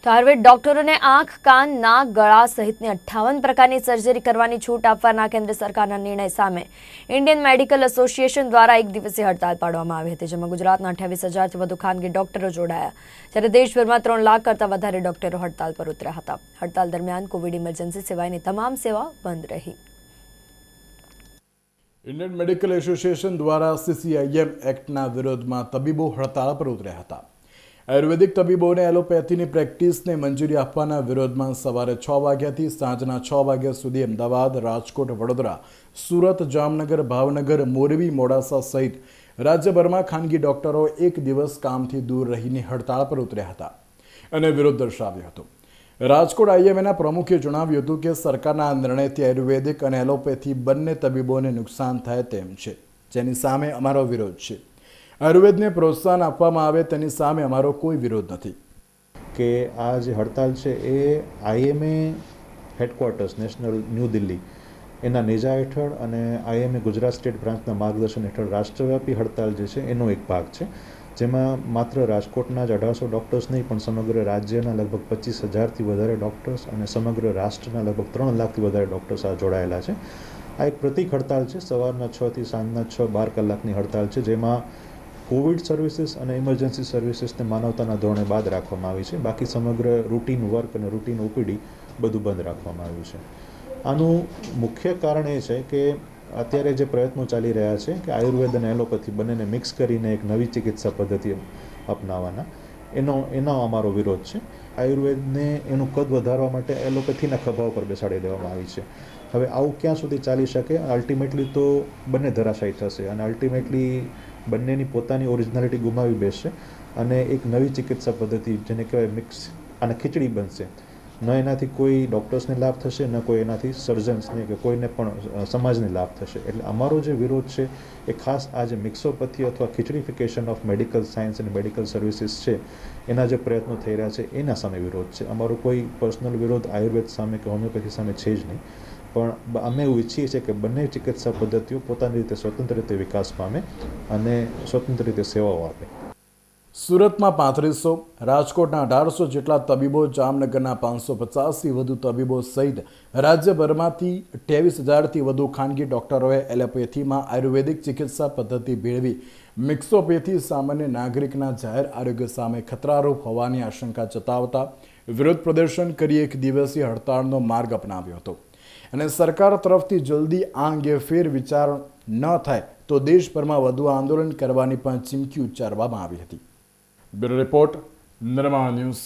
તો આયુર્વેદ ડોક્ટરોને આંખ, કાન, નાક, ગળા સહિતની 58 પ્રકારની સર્જરી કરવાની છૂટ આપવાના કેન્દ્ર સરકારના નિર્ણય સામે ઇન્ડિયન મેડિકલ એસોસિએશન દ્વારા એક દિવસીય હડતાળ પાડવામાં આવી હતી, જેમાં ગુજરાતના 28,000થી વધુ ખાનગી ડોક્ટરો જોડાયા, જ્યારે દેશભરમાં 3 લાખ કરતાં વધારે ડોક્ટરો હડતાળ પર ઉતર્યા હતા. હડતાળ દરમિયાન કોવિડ ઇમરજન્સી સિવાયની તમામ સેવા બંધ રહી. ઇન્ડિયન મેડિકલ એસોસિએશન દ્વારા CCIM એક્ટના વિરોધમાં તબીબો હડતાળ પર ઉતર્યા હતા. આયુર્વેદિક તબીબોને એલોપેથીની પ્રેક્ટિસને મંજૂરી આપવાના વિરોધમાં સવારે 6 વાગ્યાથી સાંજના 6 વાગ્યા સુધી અમદાવાદ, રાજકોટ, વડોદરા, સુરત, જામનગર, ભાવનગર, મોરબી, મોડાસા સહિત રાજ્યભરમાં ખાનગી ડોક્ટરો એક દિવસ કામથી દૂર રહીને હડતાળ પર ઉતર્યા હતા અને વિરોધ દર્શાવ્યો હતો. રાજકોટ IMAના પ્રમુખે જણાવ્યું હતું કે સરકારના આ નિર્ણયથી આયુર્વેદિક અને એલોપેથી બંને તબીબોને નુકસાન થાય તેમ છે, જેની સામે અમારો વિરોધ છે. આયુર્વેદને પ્રોત્સાહન આપવામાં આવે તેની સામે અમારો કોઈ વિરોધ નથી. કે આ જે હડતાલ છે એ IMA headquarters national new Delhi એના નેજા હેઠળ અને IMA ગુજરાત સ્ટેટ બ્રાન્ચના માર્ગદર્શન હેઠળ રાષ્ટ્રવ્યાપી હડતાલ જે છે એનો એક ભાગ છે, જેમાં માત્ર રાજકોટના જ 1800 ડૉક્ટર્સ નહીં પણ સમગ્ર રાજ્યના લગભગ 25,000થી વધારે ડૉક્ટર્સ અને સમગ્ર રાષ્ટ્રના લગભગ 3 લાખથી વધારે ડૉક્ટર્સ આ જોડાયેલા છે. આ એક પ્રતિક હડતાલ છે. સવારના 6થી સાંજના 6-12 કલાકની હડતાલ છે, જેમાં કોવિડ સર્વિસીસ અને ઇમરજન્સી સર્વિસીસને માનવતાના ધોરણે બાદ રાખવામાં આવી છે. બાકી સમગ્ર રૂટીન વર્ક અને રૂટીન OPD બધું બંધ રાખવામાં આવ્યું છે. આનું મુખ્ય કારણ એ છે કે અત્યારે જે પ્રયત્નો ચાલી રહ્યા છે કે આયુર્વેદ અને એલોપેથી બંનેને મિક્સ કરીને એક નવી ચિકિત્સા પદ્ધતિ અપનાવવાના એનો અમારો વિરોધ છે. આયુર્વેદને એનું કદ વધારવા માટે એલોપેથીના ખભા ઉપર બેસાડી દેવામાં આવી છે. હવે આવું ક્યાં સુધી ચાલી શકે? અલ્ટિમેટલી તો બંને ધરાશાયી થશે અને અલ્ટિમેટલી બંનેની પોતાની ઓરિજિનાલિટી ગુમાવી બેસશે અને એક નવી ચિકિત્સા પદ્ધતિ જેને કહેવાય મિક્સ અને ખીચડી બનશે. ન એનાથી કોઈ ડૉક્ટર્સને લાભ થશે, ન કોઈ એનાથી સર્જન્સને કે કોઈને પણ સમાજને લાભ થશે. એટલે અમારો જે વિરોધ છે એ ખાસ આ જે મિક્સોપેથી અથવા ખીચડીફિકેશન ઓફ મેડિકલ સાયન્સ અને મેડિકલ સર્વિસીસ છે એના જે પ્રયત્નો થઈ રહ્યા છે એના સામે વિરોધ છે. અમારો કોઈ પર્સનલ વિરોધ આયુર્વેદ સામે કે હોમિયોપેથી સામે છે જ નહીં, પણ અમે એવું ઈચ્છીએ છીએ કે બંને ચિકિત્સા પદ્ધતિઓ પોતાની રીતે સ્વતંત્ર રીતે વિકાસ પામે અને સ્વતંત્ર રીતે સેવાઓ આપે. સુરતમાં 3500, રાજકોટના 1800 જેટલા તબીબો, જામનગરના 550થી વધુ તબીબો સહિત રાજ્યભરમાંથી 28,000થી વધુ ખાનગી ડોક્ટરોએ એલોપેથીમાં આયુર્વેદિક ચિકિત્સા પદ્ધતિ ભેળવી મિક્સોપેથી સામાન્ય નાગરિકના જાહેર આરોગ્ય સામે ખતરારૂપ હોવાની આશંકા જતાવતા વિરોધ પ્રદર્શન કરી એક દિવસીય હડતાળનો માર્ગ અપનાવ્યો હતો અને સરકાર તરફથી જલ્દી આ અંગે ફેરવિચાર ન થાય તો દેશભરમાં વધુ આંદોલન કરવાની પણ ચીમકી ઉચ્ચારવામાં આવી હતી. બ્યુરો રિપોર્ટ, નિર્માણ ન્યૂઝ.